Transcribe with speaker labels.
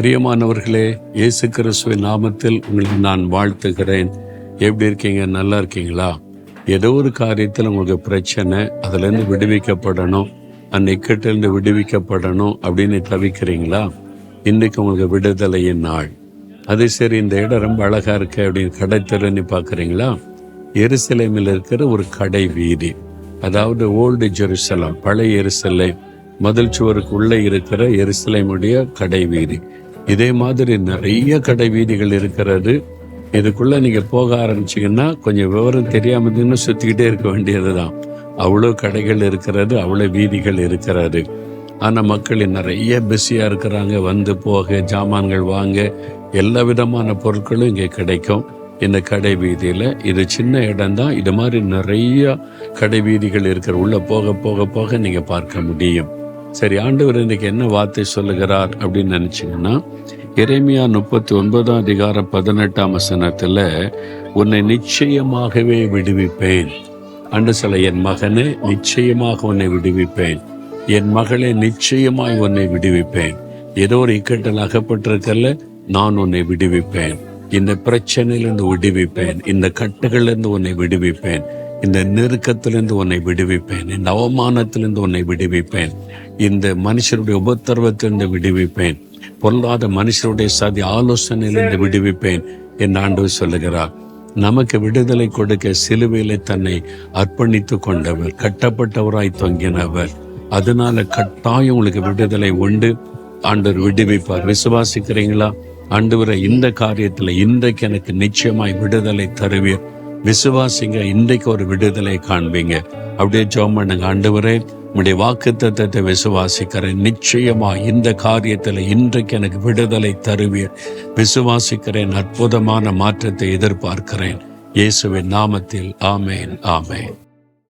Speaker 1: பிரியமானவர்களே, இயேசு கிறிஸ்துவின் நாமத்தில் உங்களை நான் வாழ்த்துகிறேன். எப்படி இருக்கீங்க? நல்லா இருக்கீங்களா? ஏதோ ஒரு காரியத்தில் உங்களுக்கு பிரச்சனை, அதுலேருந்து விடுவிக்கப்படணும், அந்த இக்கட்டிலிருந்து விடுவிக்கப்படணும் அப்படின்னு தவிக்கிறீங்களா? இன்றைக்கு உங்களுக்கு விடுதலையின் நாள். அது சரி, இந்த இடம் ரொம்ப அழகா இருக்கு அப்படின்னு கடை தெருன்னு பார்க்குறீங்களா? எருசலேமில் இருக்கிற ஒரு கடை வீதி, அதாவது ஓல்டு ஜெருசலம், பழைய எருசலேம், மதில் சுவருக்கு உள்ளே இருக்கிற எருசலேமுடைய கடை வீதி. இதே மாதிரி நிறைய கடை வீதிகள் இருக்கிறது. இதுக்குள்ள நீங்க போக ஆரம்பிச்சீங்கன்னா கொஞ்சம் விவரம் தெரியாம இன்னும் சுத்திக்கிட்டே இருக்க வேண்டியதுதான். அவ்வளோ கடைகள் இருக்கிறது, அவ்வளோ வீதிகள் இருக்கிறது. ஆனா மக்கள் நிறைய பிஸியா இருக்கிறாங்க. வந்து போக, ஜாமான்கள் வாங்க, எல்லா விதமான பொருட்களும் இங்கே கிடைக்கும் இந்த கடை வீதியில. இது சின்ன இடம் தான். இது மாதிரி நிறைய கடை வீதிகள் இருக்கிற உள்ள போக போக போக நீங்க பார்க்க முடியும். சரி, ஆண்டவர் இன்னைக்கு என்ன வார்த்தை சொல்லுகிறார் அப்படின்னு நினைச்சீங்கன்னா, எரேமியா 39:18 உன்னை நிச்சயமாகவே விடுவிப்பேன். அன்று சொல்ல, என் மகனே நிச்சயமாக உன்னை விடுவிப்பேன், என் மகளே நிச்சயமாய் உன்னை விடுவிப்பேன். ஏதோ ஒரு இக்கட்டில் அகப்பட்டிருக்கல, நான் உன்னை விடுவிப்பேன். இந்த பிரச்சனையிலிருந்து விடுவிப்பேன், இந்த கட்டுகளிலிருந்து உன்னை விடுவிப்பேன், இந்த நெருக்கத்திலிருந்து உன்னை விடுவிப்பேன், இந்த அவமானத்திலிருந்து உன்னை விடுவிப்பேன், இந்த மனுஷருடைய உபத்திரவத்திலிருந்து விடுவிப்பேன், பொல்லாத மனுஷருடைய சதி ஆலோசனையிலிருந்து விடுவிப்பேன் என்று ஆண்டவர் சொல்லுகிறார். நமக்கு விடுதலை கொடுக்க சிலுவையிலே தன்னை அர்ப்பணித்து கொண்டவர், கட்டப்பட்டவராய் தொங்கினவர். அதனால கட்டாயம் உங்களுக்கு விடுதலை உண்டு. ஆண்டவர் விடுவிப்பார். விசுவாசிக்கிறீங்களா? ஆண்டவரை, இந்த காரியத்துல இன்றைக்கு எனக்கு நிச்சயமாய் விடுதலை தருவீர். விசுவாசிங்க, இன்றைக்கு ஒரு விடுதலை காண்பீங்க. அப்படியே ஜெபம் பண்ணுங்க. ஆண்டவரே, உம்முடைய வாக்குத்தத்தத்தை விசுவாசிக்கிறேன். நிச்சயமா இந்த காரியத்துல இன்றைக்கு எனக்கு விடுதலை தருவீர். விசுவாசிக்கிறேன். அற்புதமான மாற்றத்தை எதிர்பார்க்கிறேன். இயேசுவின் நாமத்தில் ஆமேன், ஆமேன்.